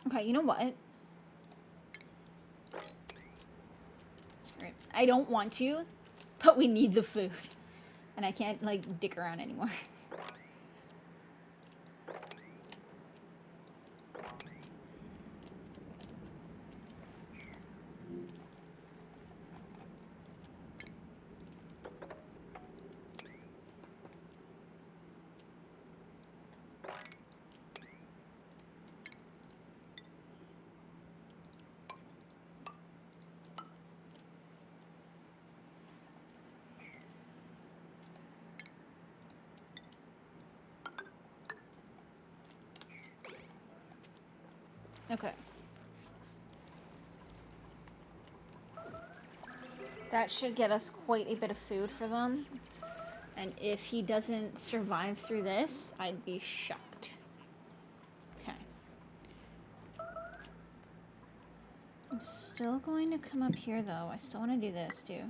Okay, you know what? Screw it. I don't want to, but we need the food. And I can't, like, dick around anymore. Okay. That should get us quite a bit of food for them. And if he doesn't survive through this, I'd be shocked. Okay. I'm still going to come up here, though. I still want to do this, too.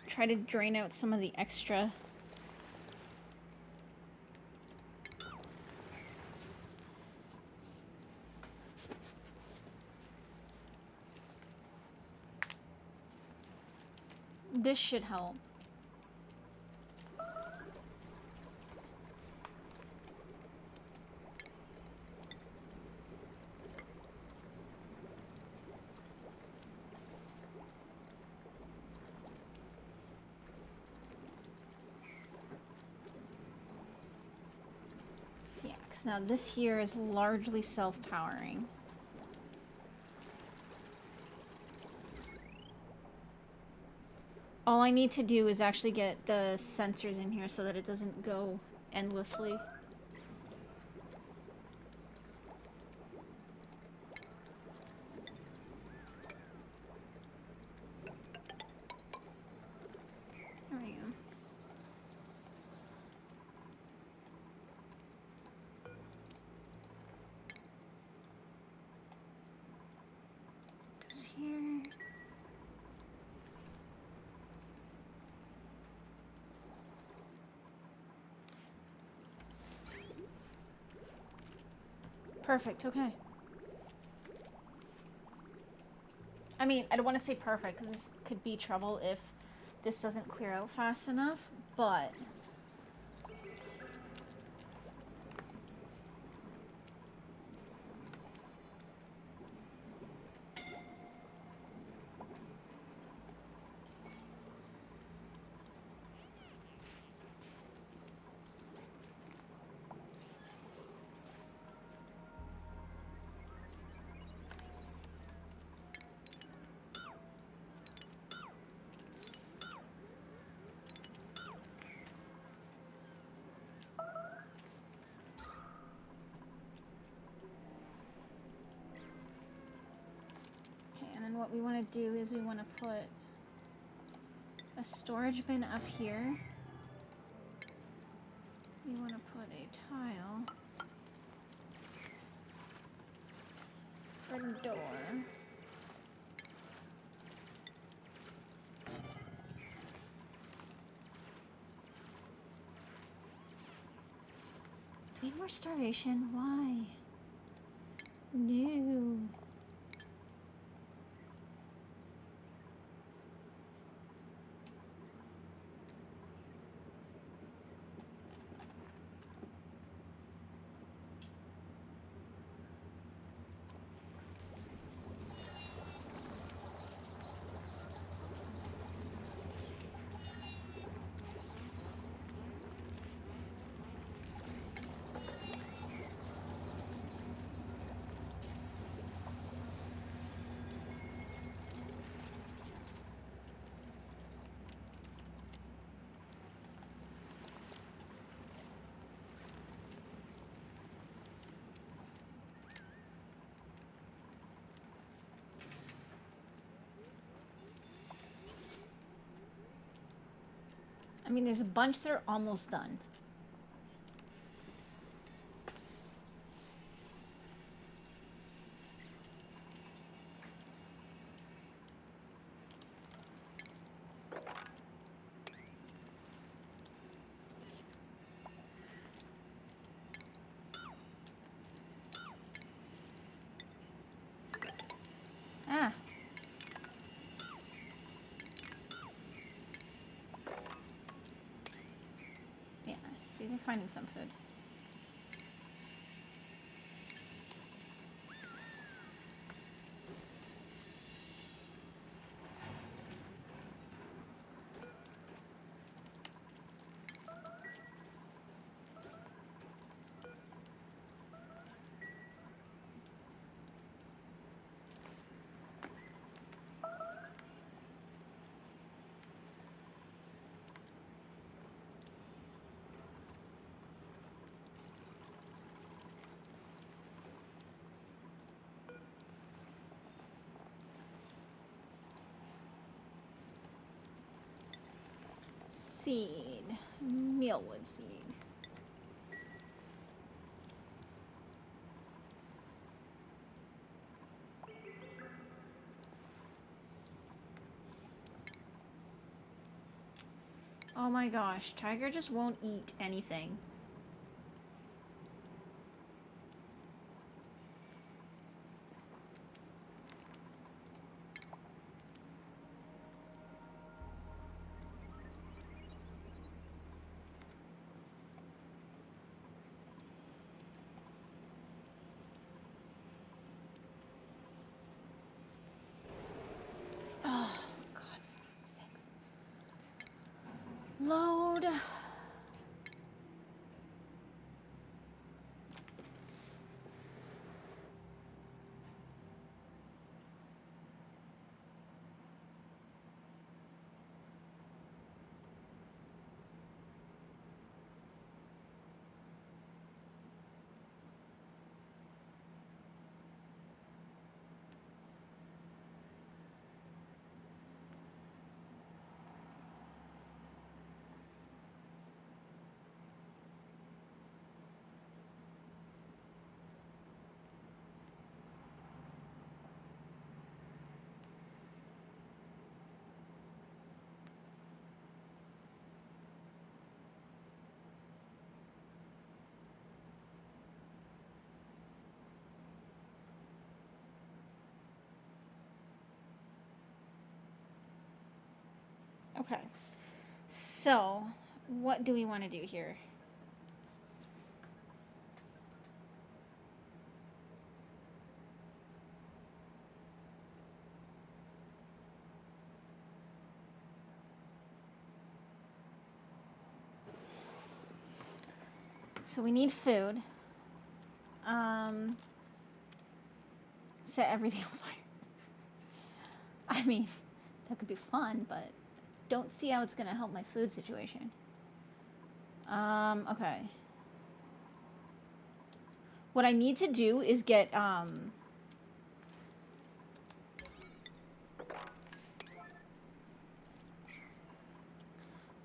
Try to drain out some of the extra. This should help. Yeah, because now this here is largely self-powering. All I need to do is actually get the sensors in here so that it doesn't go endlessly. There we go. This here. Perfect, okay. I mean, I don't want to say perfect, because this could be trouble if this doesn't clear out fast enough, but... And what we want to do is we want to put a storage bin up here. We want to put a tile for the door. Do we need more starvation? Why? No. mean, there's a bunch that are almost done. Ah. Yeah, see, they're finding some food. Seed. Mealwood seed. Oh my gosh, Tiger just won't eat anything. Oh, God, for sakes. Load. Okay. So, what do we want to do here? So we need food. Set everything on fire. I mean, that could be fun, but don't see how it's gonna help my food situation. Okay. What I need to do is get,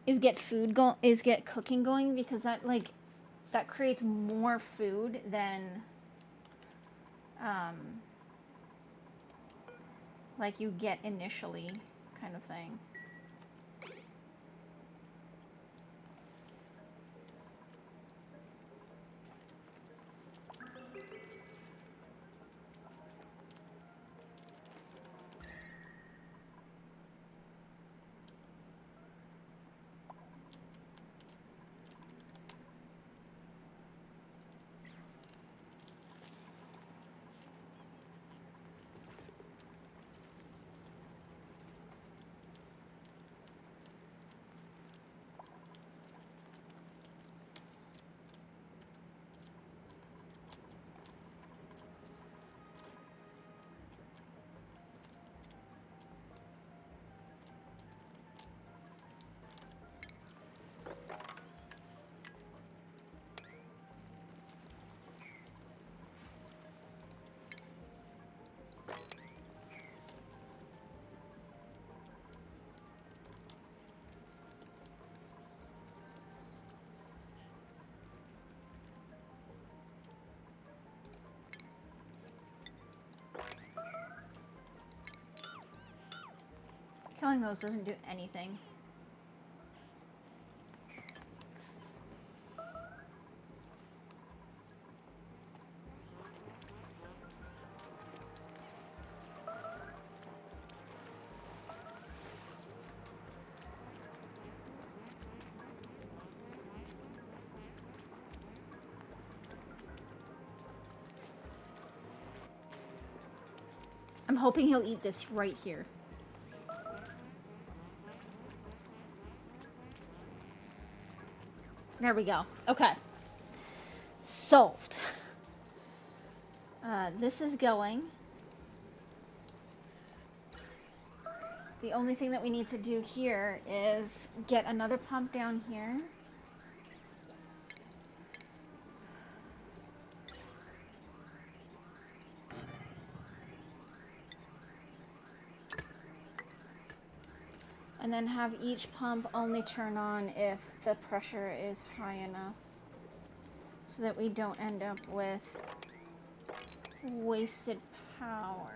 is get cooking going, because that creates more food than, like you get initially, kind of thing. Killing those doesn't do anything. I'm hoping he'll eat this right here. There we go. Okay. Solved. This is going. The only thing that we need to do here is get another pump down here. And then have each pump only turn on if the pressure is high enough, so that we don't end up with wasted power.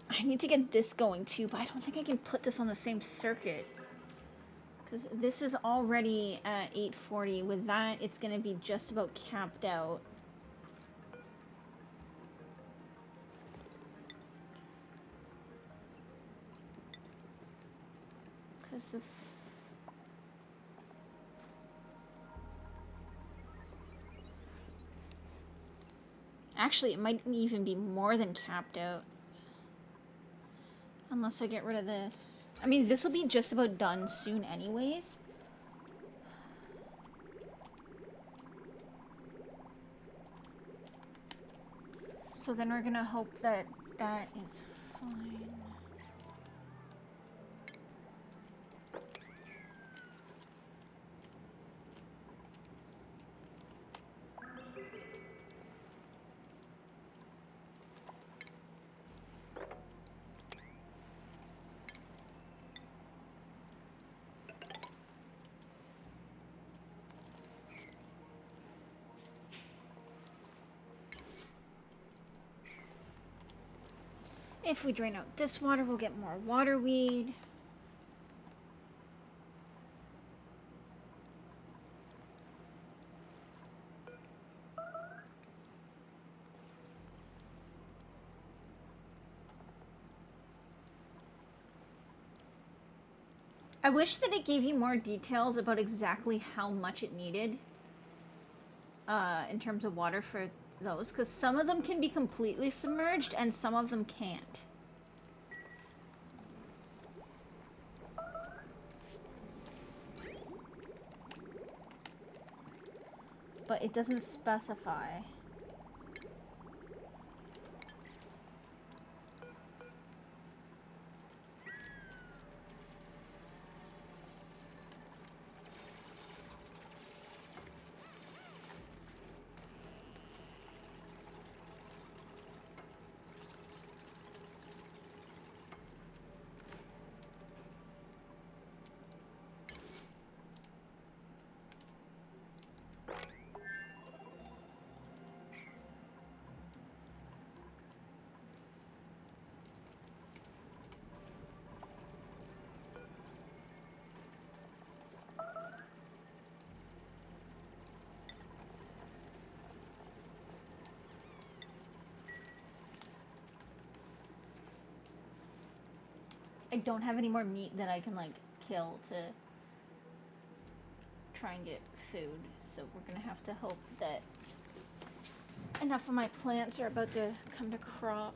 I need to get this going too, but I don't think I can put this on the same circuit, because this is already at 840. With that, it's going to be just about capped out. Because the... Actually, it might even be more than capped out. Unless I get rid of this. I mean, this will be just about done soon anyways. So then we're gonna hope that that is fine. If we drain out this water, we'll get more water weed. I wish that it gave you more details about exactly how much it needed in terms of water for those, because some of them can be completely submerged and some of them can't. But it doesn't specify. I don't have any more meat that I can, like, kill to try and get food, so we're gonna have to hope that enough of my plants are about to come to crop.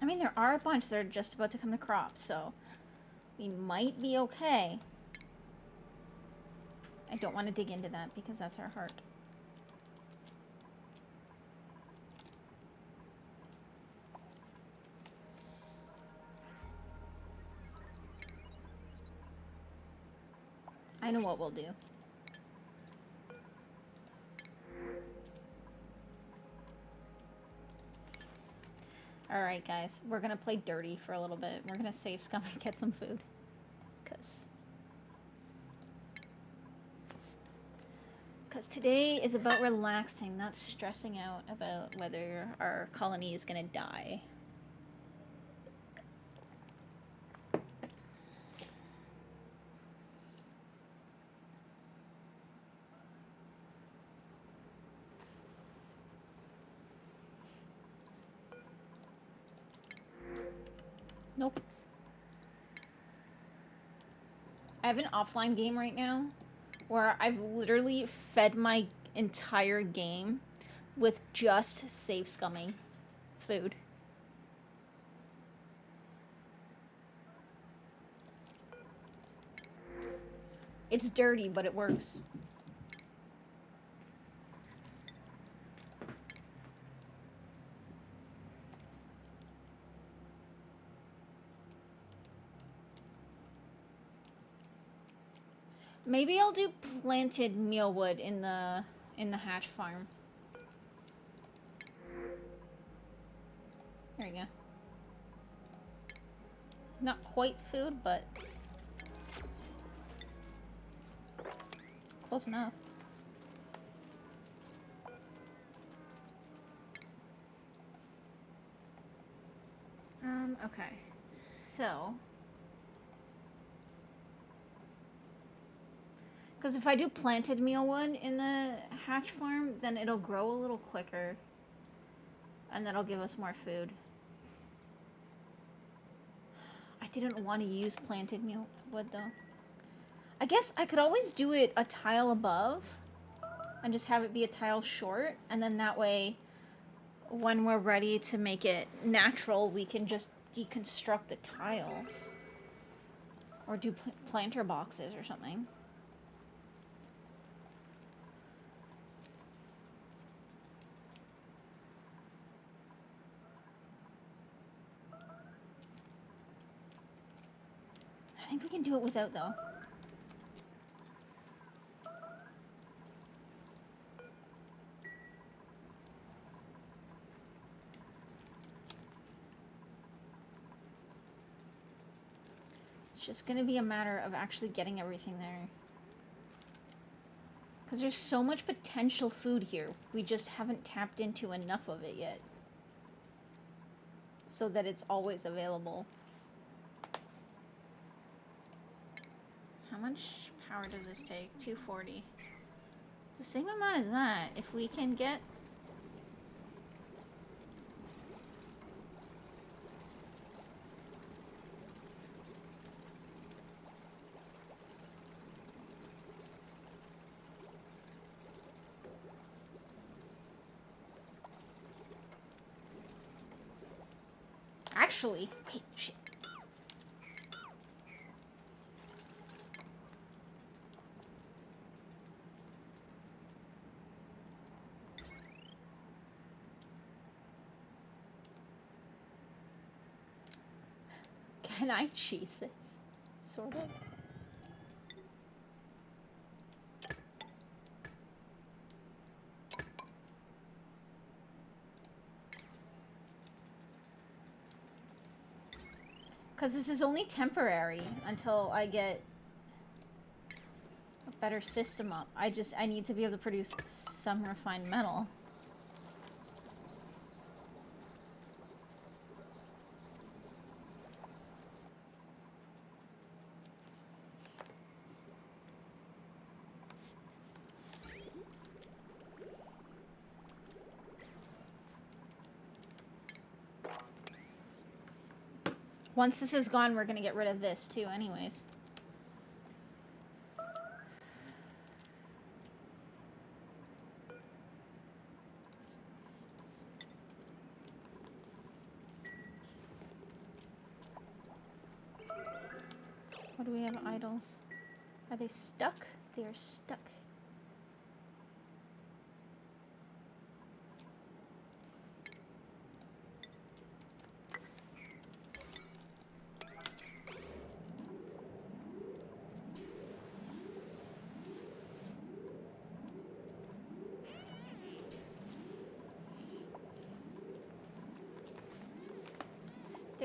I mean, there are a bunch that are just about to come to crop, so we might be okay. I don't want to dig into that because that's our heart. I know what we'll do. Alright, guys. We're gonna play dirty for a little bit. We're gonna save Scum and get some food. Because today is about relaxing, not stressing out about whether our colony is gonna die. Nope. I have an offline game right now where I've literally fed my entire game with just save scumming food. It's dirty, but it works. Maybe I'll do planted mealwood in the hatch farm. There you go. Not quite food, but close enough. Okay. So, because if I do planted mealwood in the hatch farm, then it'll grow a little quicker. And that'll give us more food. I didn't want to use planted mealwood though. I guess I could always do it a tile above and just have it be a tile short, and then that way when we're ready to make it natural, we can just deconstruct the tiles or do planter boxes or something. I think we can do it without though. It's just gonna be a matter of actually getting everything there. Because there's so much potential food here. We just haven't tapped into enough of it yet. So that it's always available. How much power does this take? 240. It's the same amount as that. If we can get... Actually, wait, shit. Can I cheese this? Sort of. Because this is only temporary until I get a better system up. I need to be able to produce some refined metal. Once this is gone, we're gonna get rid of this too anyways. What do we have idols? Are they stuck? They are stuck.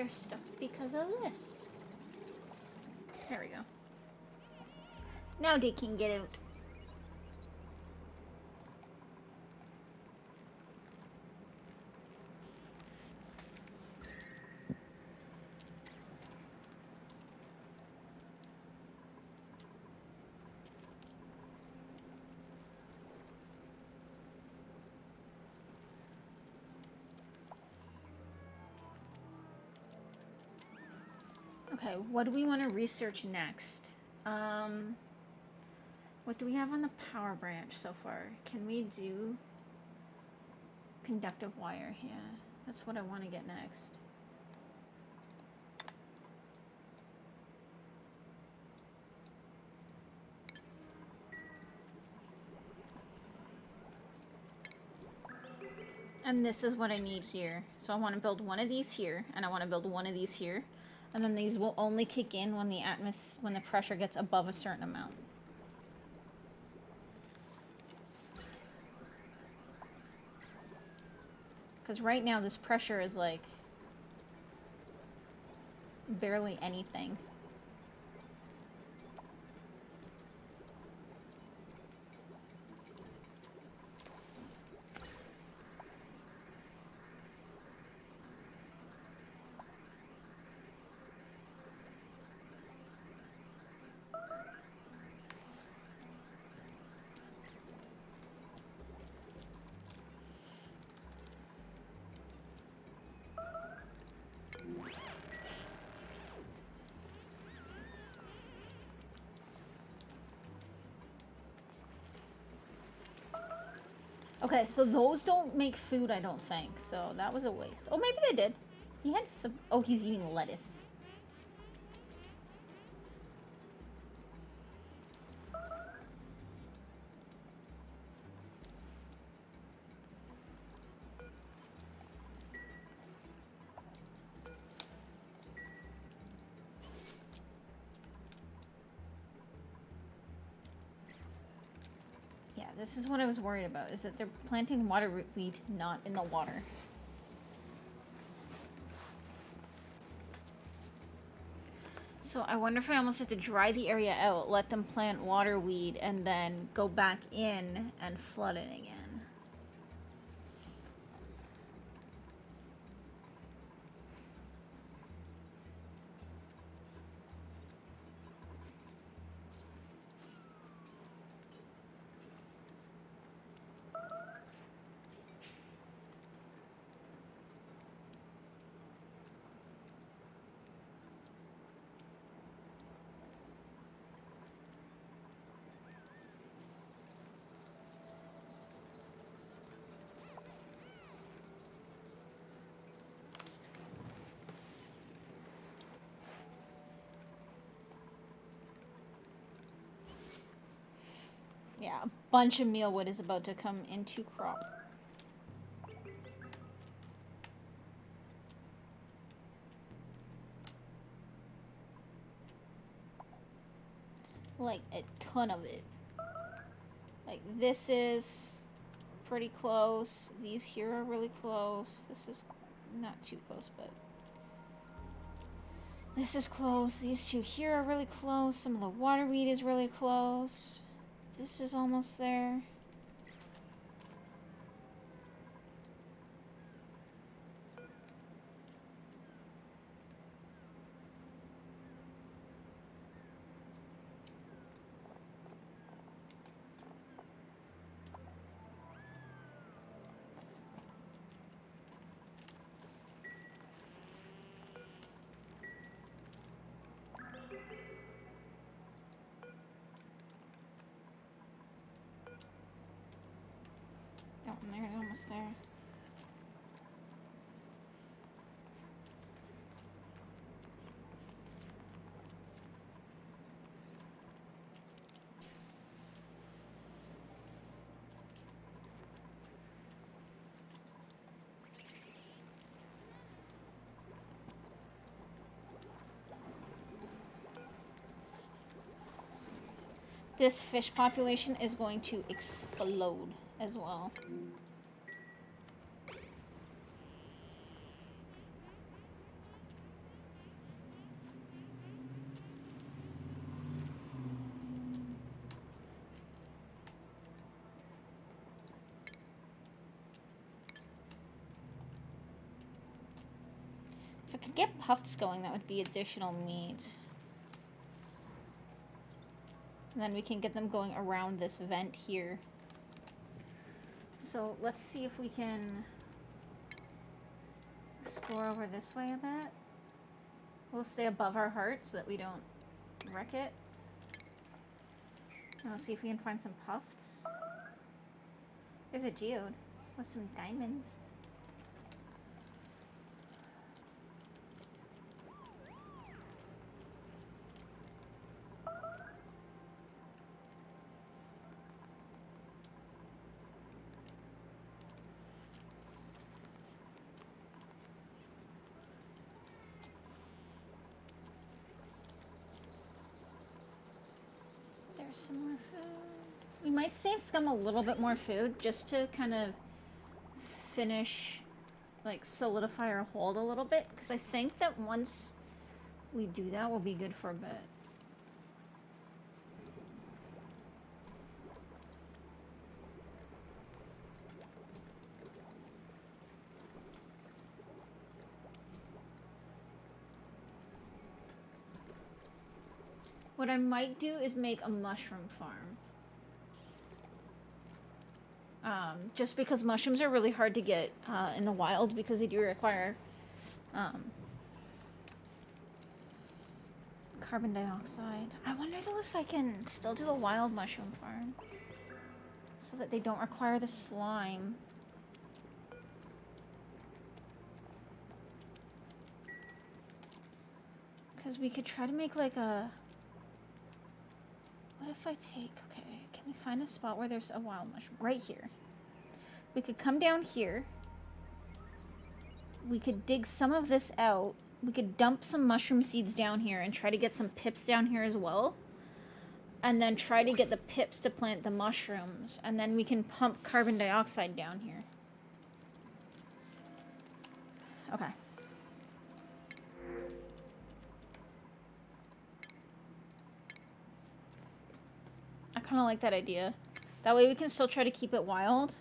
they're stuck because of this. There we go. Now they can get out. Okay, what do we want to research next? What do we have on the power branch so far? Can we do conductive wire? Yeah, that's what I want to get next. And this is what I need here. So I want to build one of these here, and I want to build one of these here. And then these will only kick in when when the pressure gets above a certain amount. Because right now this pressure is like barely anything. Okay, so those don't make food, I don't think. So that was a waste. Oh, maybe they did. He had some... Oh, he's eating lettuce. Yeah, this is what I was worried about, is that they're planting waterweed not in the water. So I wonder if I almost have to dry the area out, let them plant waterweed, and then go back in and flood it again. Yeah, a bunch of mealwood is about to come into crop. Like, a ton of it. Like, this is pretty close. These here are really close. This is not too close, but... This is close. These two here are really close. Some of the waterweed is really close. This is almost there. Oh, and they're almost there. This fish population is going to explode as well. If I could get puffs going, that would be additional meat. And then we can get them going around this vent here. So let's see if we can explore over this way a bit. We'll stay above our heart so that we don't wreck it. And we'll see if we can find some puffs. There's a geode with some diamonds. There's some more food. We might save Scum a little bit more food just to kind of finish, like, solidify our hold a little bit. Because I think that once we do that, we'll be good for a bit. What I might do is make a mushroom farm. Just because mushrooms are really hard to get in the wild because they do require carbon dioxide. I wonder though if I can still do a wild mushroom farm so that they don't require the slime. Because we could try to make like a... What if I take... Okay, can we find a spot where there's a wild mushroom? Right here. We could come down here. We could dig some of this out. We could dump some mushroom seeds down here and try to get some pips down here as well. And then try to get the pips to plant the mushrooms. And then we can pump carbon dioxide down here. Okay. I kind of like that idea. That way we can still try to keep it wild.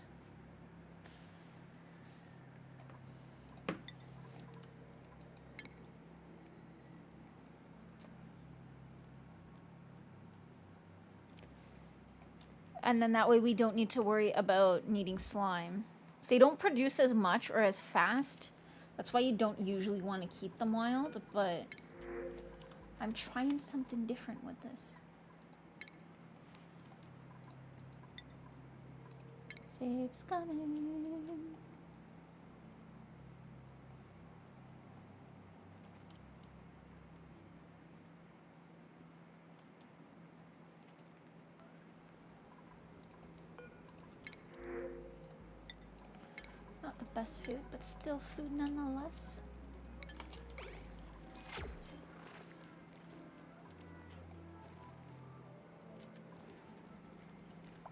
And then that way we don't need to worry about needing slime. They don't produce as much or as fast. That's why you don't usually want to keep them wild, but I'm trying something different with this. Save's coming. Not the best food, but still food nonetheless.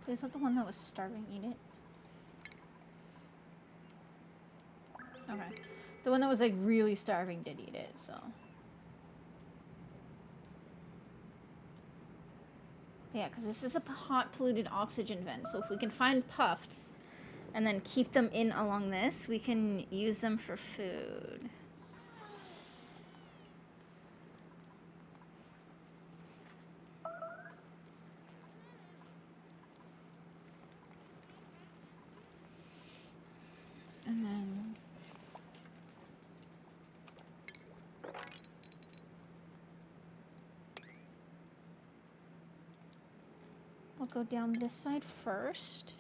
So is that the one that was starving? Eat it. Okay. The one that was like really starving did eat it, so. Yeah, because this is a hot polluted oxygen vent, so if we can find puffs and then keep them in along this, we can use them for food. And then we'll go down this side first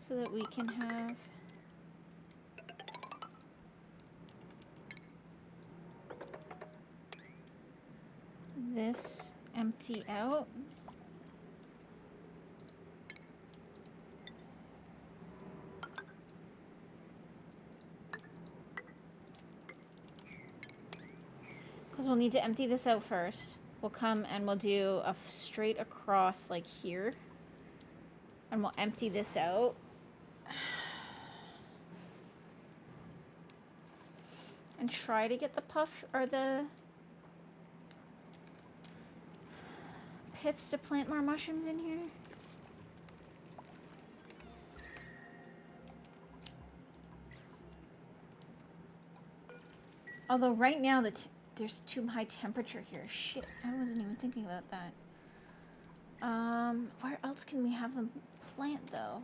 so that we can have this empty out. Because we'll need to empty this out first. We'll come and we'll do a straight across like here. And we'll empty this out. And try to get the puff or the pips to plant more mushrooms in here. Although right now there's too high temperature here. Shit, I wasn't even thinking about that. Where else can we have them plant though?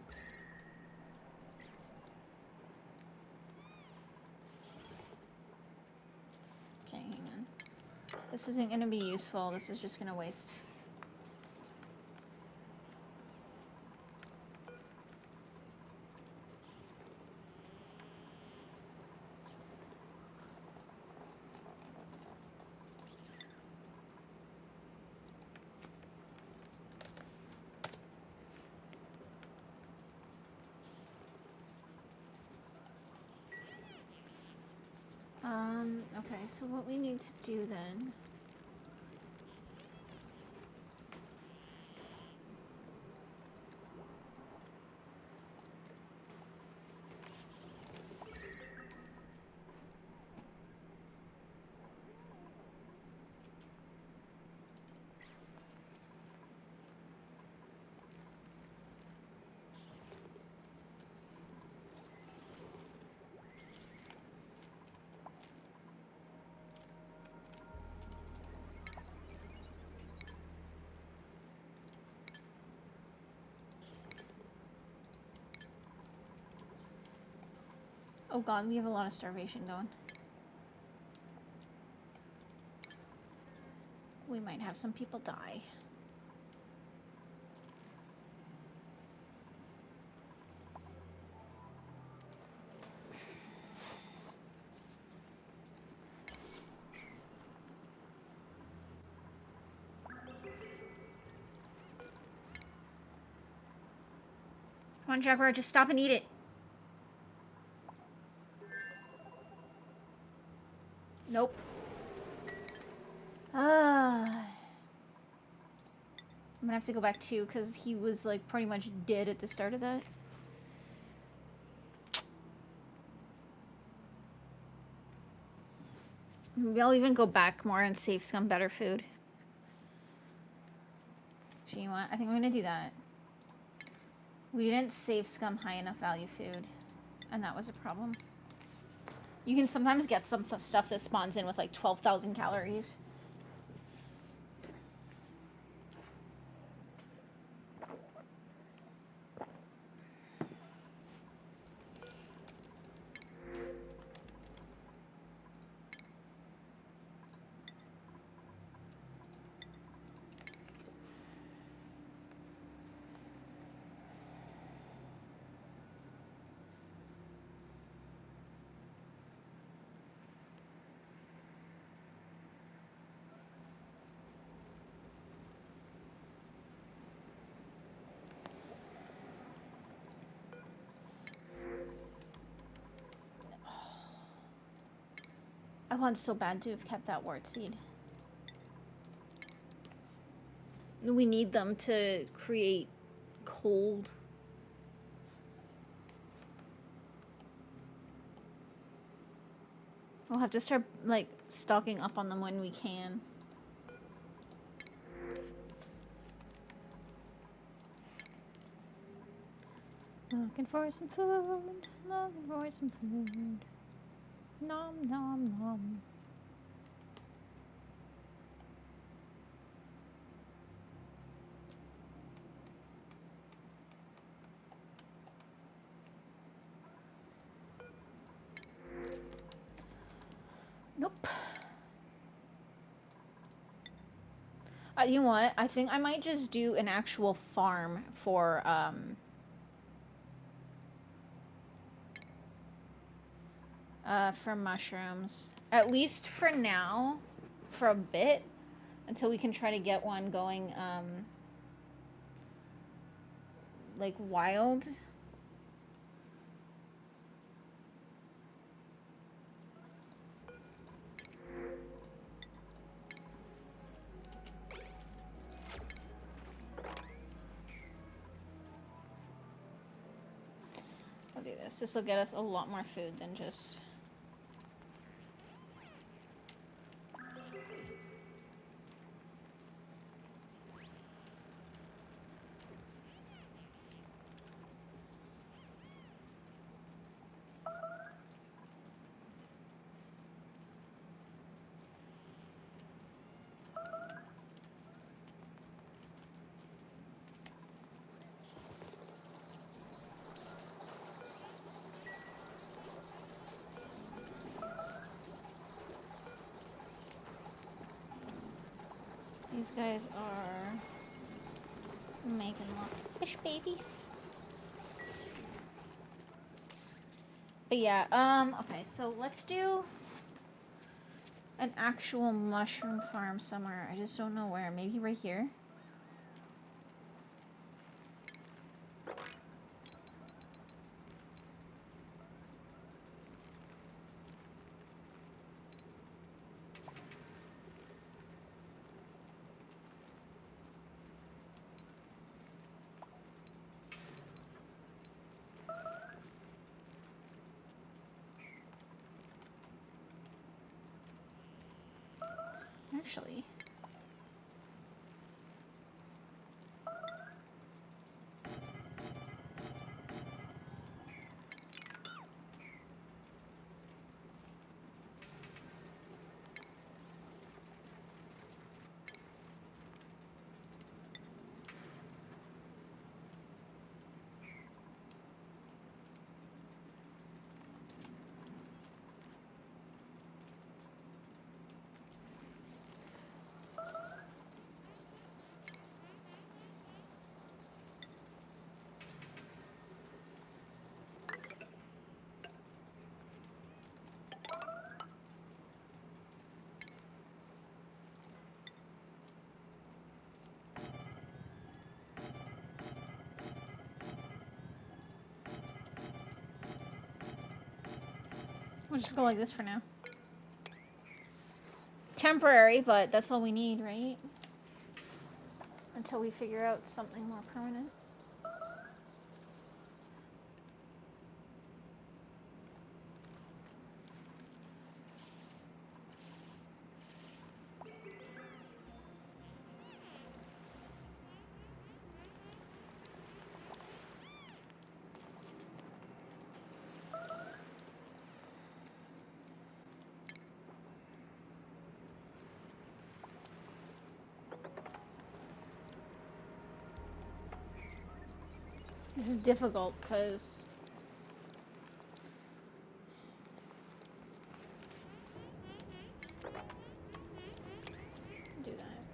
Okay, hang on. This isn't gonna be useful. This is just gonna waste. Okay, so what we need to do then... Oh god, we have a lot of starvation going. We might have some people die. Come on, Jaguar, just stop and eat it. Nope. I'm gonna have to go back too, because he was like pretty much dead at the start of that. Maybe I'll even go back more and save some better food. Actually, you know what? I think I'm gonna do that. We didn't save scum high enough value food, and that was a problem. You can sometimes get some stuff that spawns in with like 12,000 calories. I want so bad to have kept that wart seed. We need them to create cold. We'll have to start, like, stocking up on them when we can. Looking for some food, looking for some food. Nom nom nom. Nope. You know what? I think I might just do an actual farm for mushrooms. At least for now, for a bit, until we can try to get one going, like wild. I'll do this. This will get us a lot more food than just... These guys are making lots of fish babies. But yeah, okay, so let's do an actual mushroom farm somewhere. I just don't know where. Maybe right here. Actually, we'll just go like this for now. Temporary, but that's all we need, right? Until we figure out something more permanent. This is difficult because do that.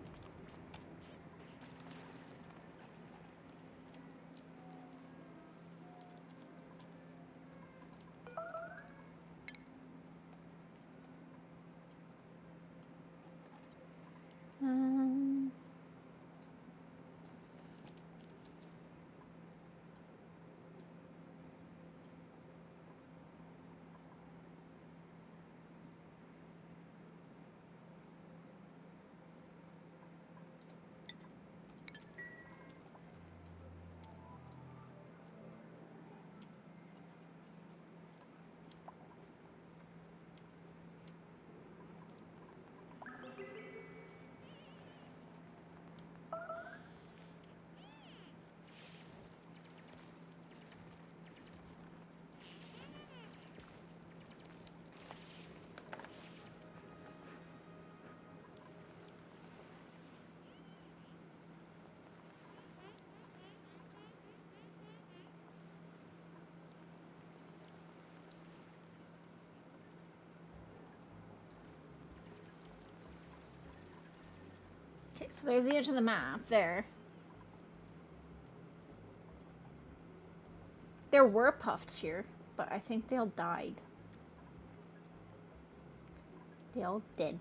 Um, okay, so there's the edge of the map there. There were puffs here, but I think they all died. They all dead.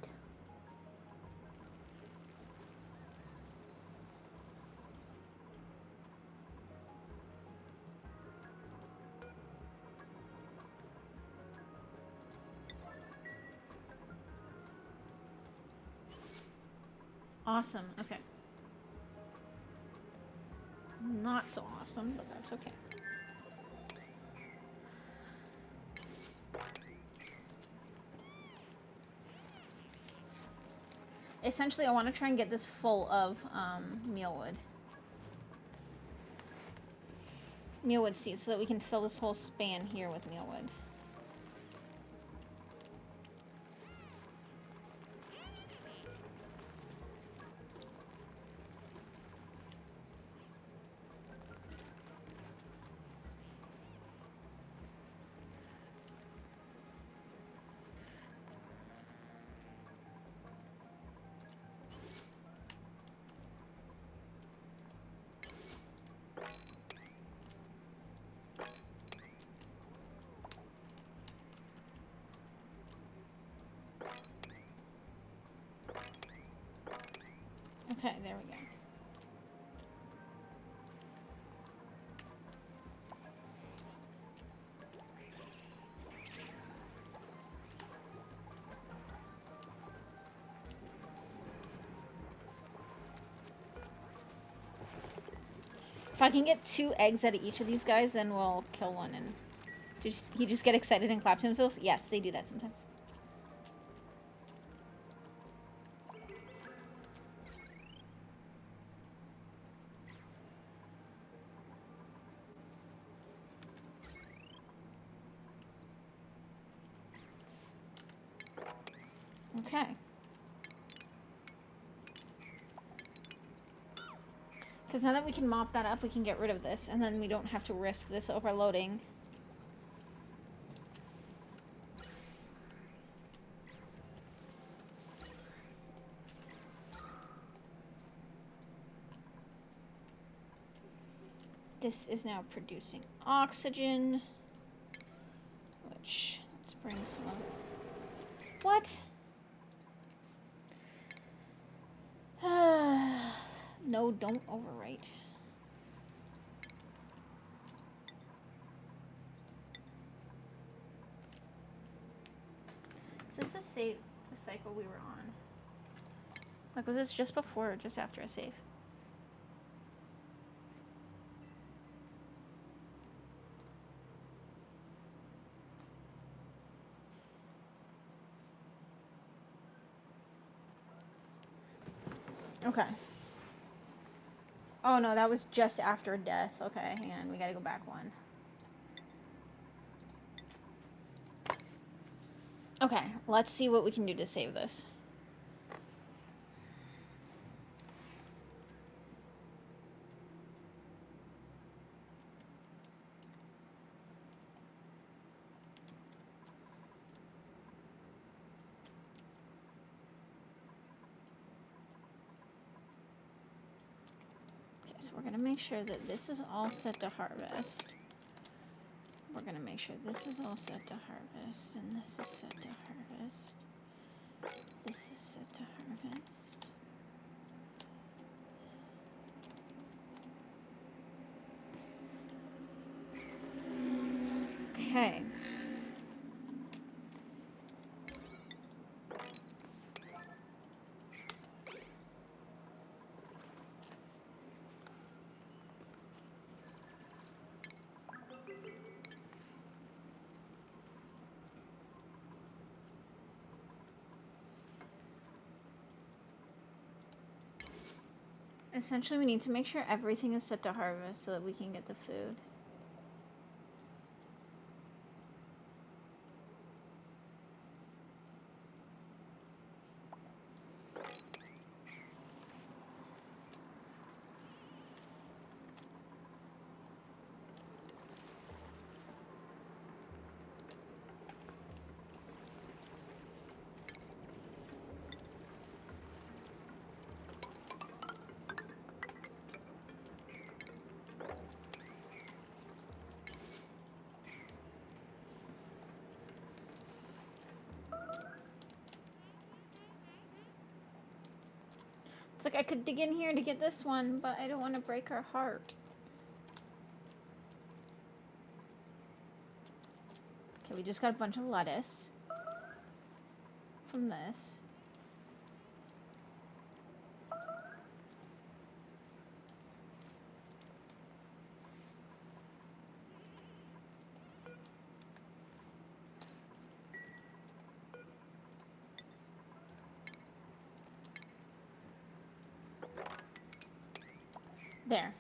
Awesome, okay. Not so awesome, but that's okay. Essentially, I want to try and get this full of mealwood. Mealwood seeds so that we can fill this whole span here with mealwood. If I can get 2 eggs out of each of these guys, then we'll kill one and he just get excited and clap to himself? Yes, they do that sometimes. Okay. Because now that we can mop that up, we can get rid of this, and then we don't have to risk this overloading. This is now producing oxygen, which, let's bring some up. What? No, don't overwrite. Is this the cycle we were on? Like, was this just before or just after a save? Okay. Oh no, that was just after death. Okay, hang on, we gotta go back one. Okay, let's see what we can do to save this. Okay, so we're gonna make sure that this is all set to harvest. We're gonna make sure this is all set to harvest, and this is set to harvest. This is set to harvest. Okay. Essentially, we need to make sure everything is set to harvest so that we can get the food. It's like I could dig in here to get this one, but I don't want to break her heart. Okay, we just got a bunch of lettuce from this. There.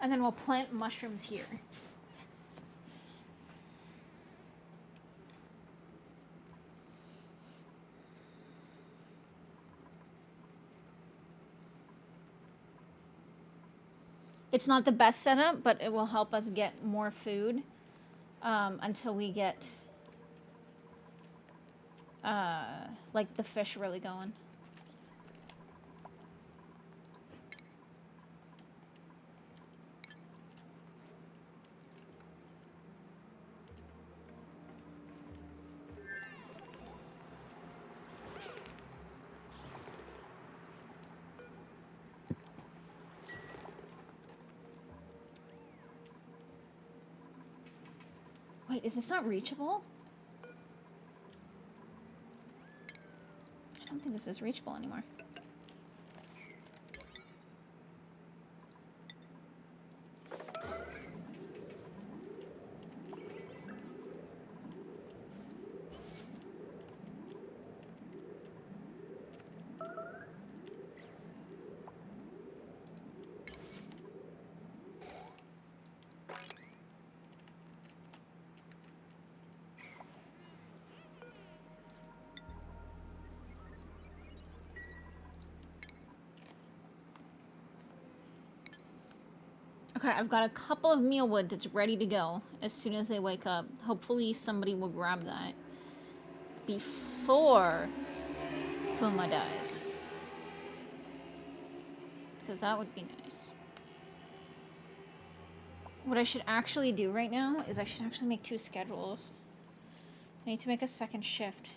And then we'll plant mushrooms here. It's not the best setup, but it will help us get more food until we get like the fish really going. Wait, is this not reachable? I don't think this is reachable anymore. Okay, I've got a couple of meal wood that's ready to go as soon as they wake up. Hopefully somebody will grab that before Puma dies. Because that would be nice. What I should actually do right now is I should actually make 2 schedules. I need to make a second shift.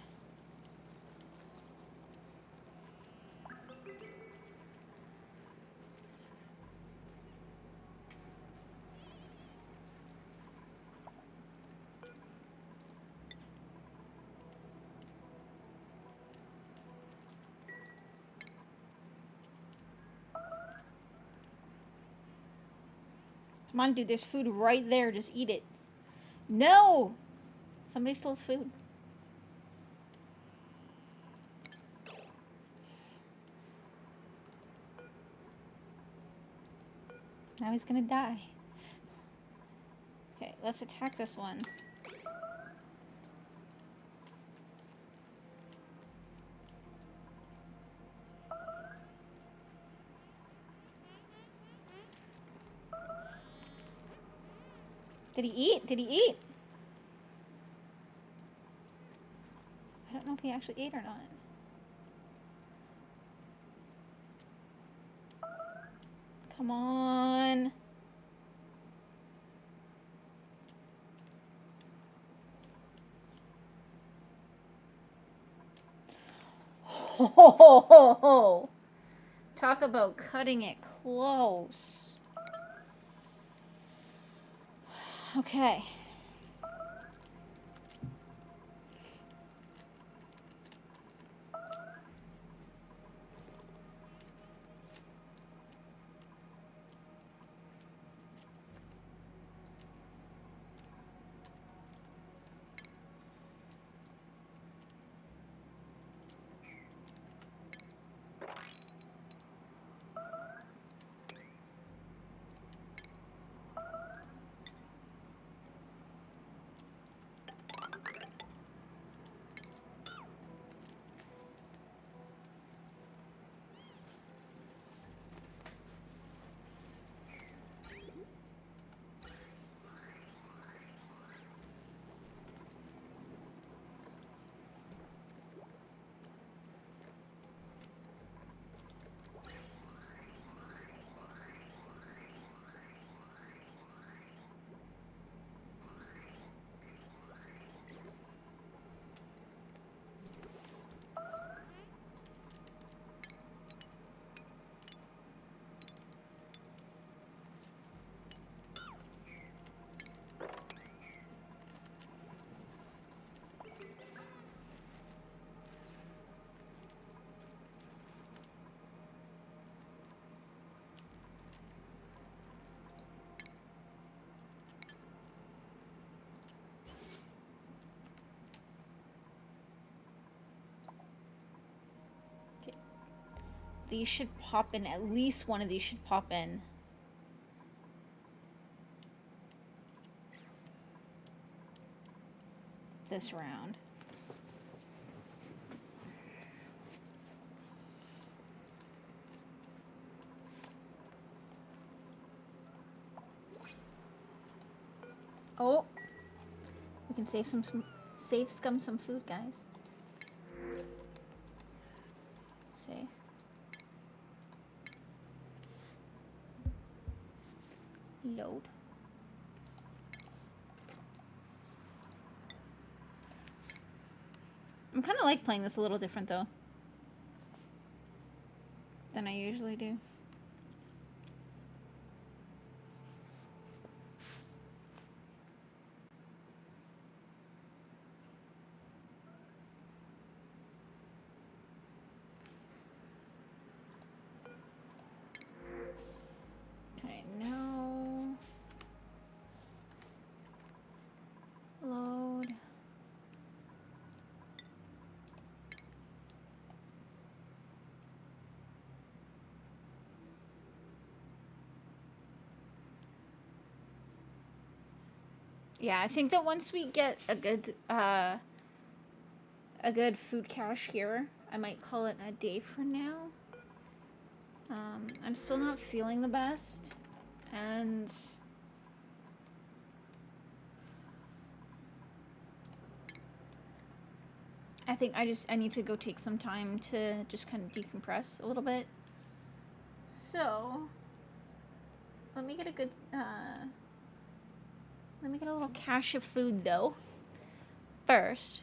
Come on, dude, there's food right there. Just eat it. No! Somebody stole his food. Now he's gonna die. Okay, let's attack this one. Did he eat? Did he eat? I don't know if he actually ate or not. Come on. Ho, ho, ho, ho. Talk about cutting it close. Okay. These should pop in. At least one of these should pop in. This round. Oh. We can save Scum some food, guys. Save. Load. I'm kind of like playing this a little different, though, than I usually do. Okay, no. Load. Yeah, I think that once we get a good food cache here, I might call it a day for now. I'm still not feeling the best, And I think I need to go take some time to just kind of decompress a little bit. So let me get a good let me get a little cache of food though first.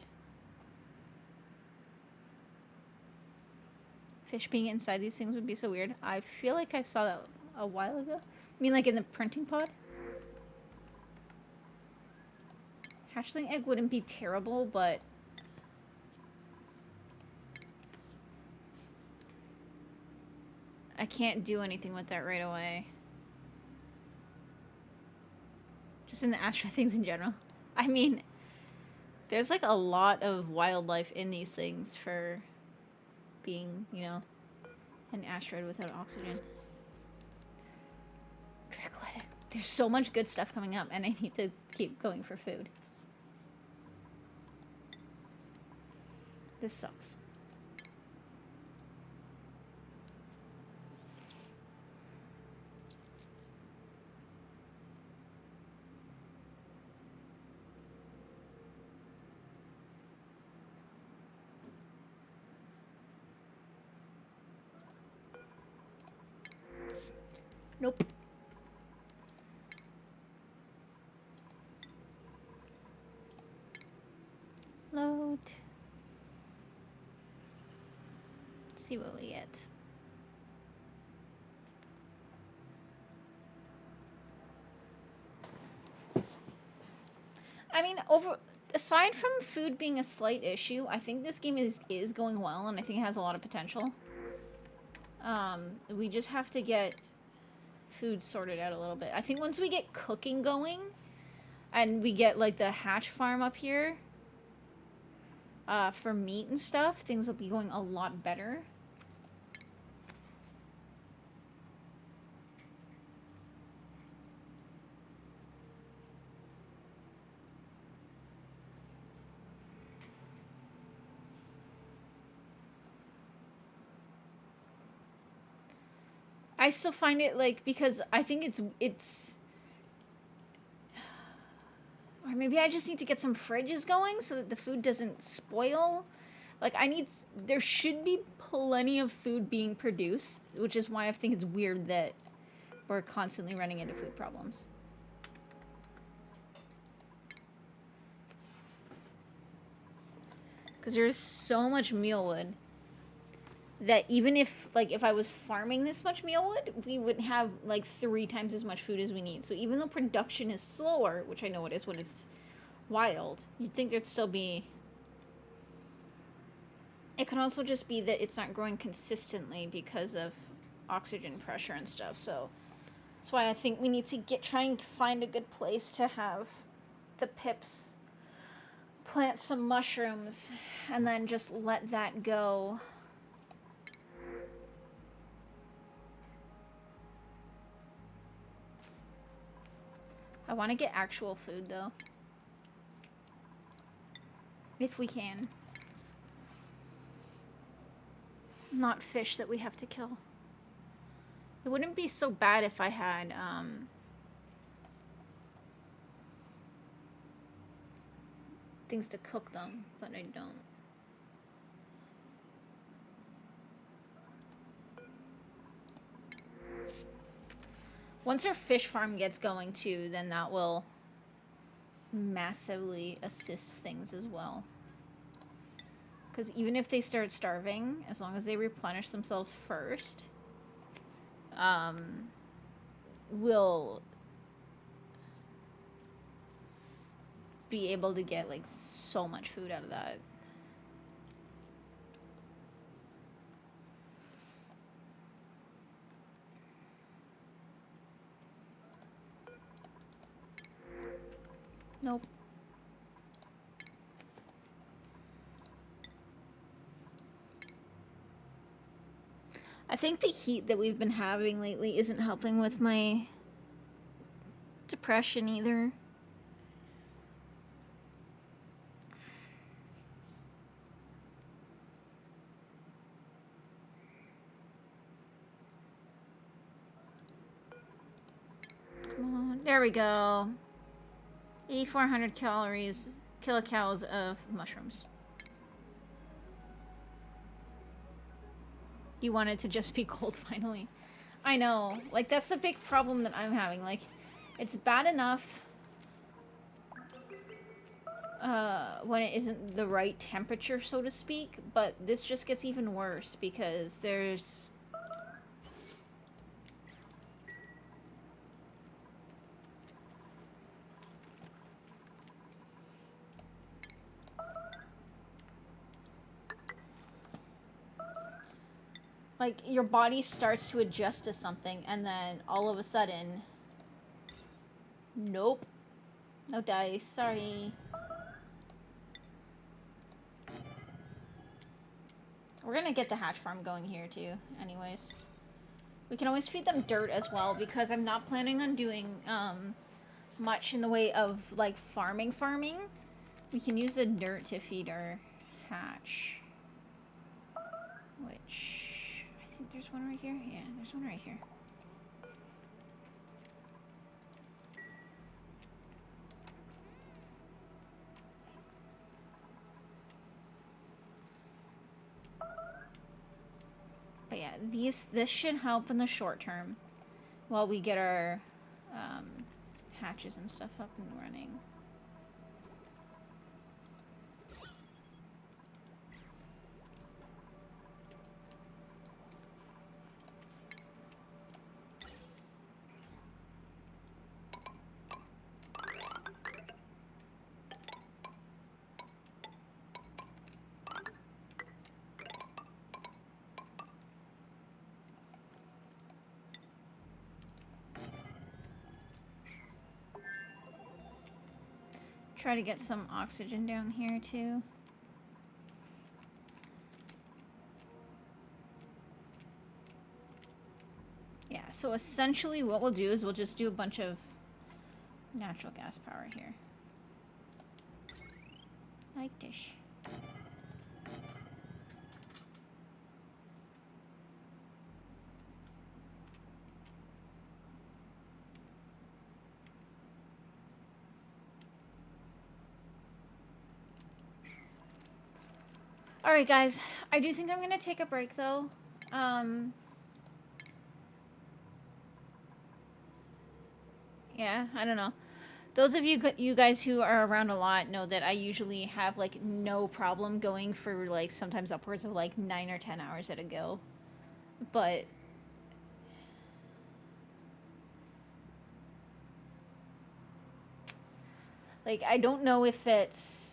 Fish being inside these things would be so weird. I feel like I saw that a while ago. I mean, like in the printing pod? Hatchling egg wouldn't be terrible, but I can't do anything with that right away. Just in the Astra things in general. I mean, there's like a lot of wildlife in these things for being, you know, an asteroid without oxygen. Dracolitic. There's so much good stuff coming up, and I need to keep going for food. This sucks. Nope. Load. Let's see what we get. I mean, aside from food being a slight issue, I think this game is going well, and I think it has a lot of potential. We just have to get food sorted out a little bit. I think once we get cooking going, and we get, like, the hatch farm up here, for meat and stuff, things will be going a lot better. I still find it, like, because I think it's... Or maybe I just need to get some fridges going so that the food doesn't spoil. Like, there should be plenty of food being produced, which is why I think it's weird that we're constantly running into food problems. Because there's so much mealwood that even if I was farming this much mealwood, we would have, like, 3 times as much food as we need. So even though production is slower, which I know it is when it's wild, you'd think there'd still be... It can also just be that it's not growing consistently because of oxygen pressure and stuff. So that's why I think we need to try and find a good place to have the pips plant some mushrooms and then just let that go. I want to get actual food, though. If we can. Not fish that we have to kill. It wouldn't be so bad if I had, things to cook them, but I don't. Once our fish farm gets going too, then that will massively assist things as well. Because even if they start starving, as long as they replenish themselves first, we'll be able to get, like, so much food out of that. Nope. I think the heat that we've been having lately isn't helping with my depression either. There we go. 8,400 calories, kilocalories of mushrooms. You want it to just be cold finally. I know. Like, that's the big problem that I'm having. Like, it's bad enough when it isn't the right temperature, so to speak, but this just gets even worse because there's... like, your body starts to adjust to something, and then all of a sudden... Nope. No dice, sorry. We're gonna get the hatch farm going here, too, anyways. We can always feed them dirt as well, because I'm not planning on doing, much in the way of, like, farming. We can use the dirt to feed our hatch. Which... I think there's one right here. Yeah, there's one right here. But yeah, this should help in the short term while we get our hatches and stuff up and running. Try to get some oxygen down here too. Yeah, so essentially what we'll do is we'll just do a bunch of natural gas power here. Like this. Alright guys, I do think I'm gonna take a break though. Yeah, I don't know. Those of you guys who are around a lot know that I usually have like no problem going for like sometimes upwards of like 9 or 10 hours at a go. But like I don't know if it's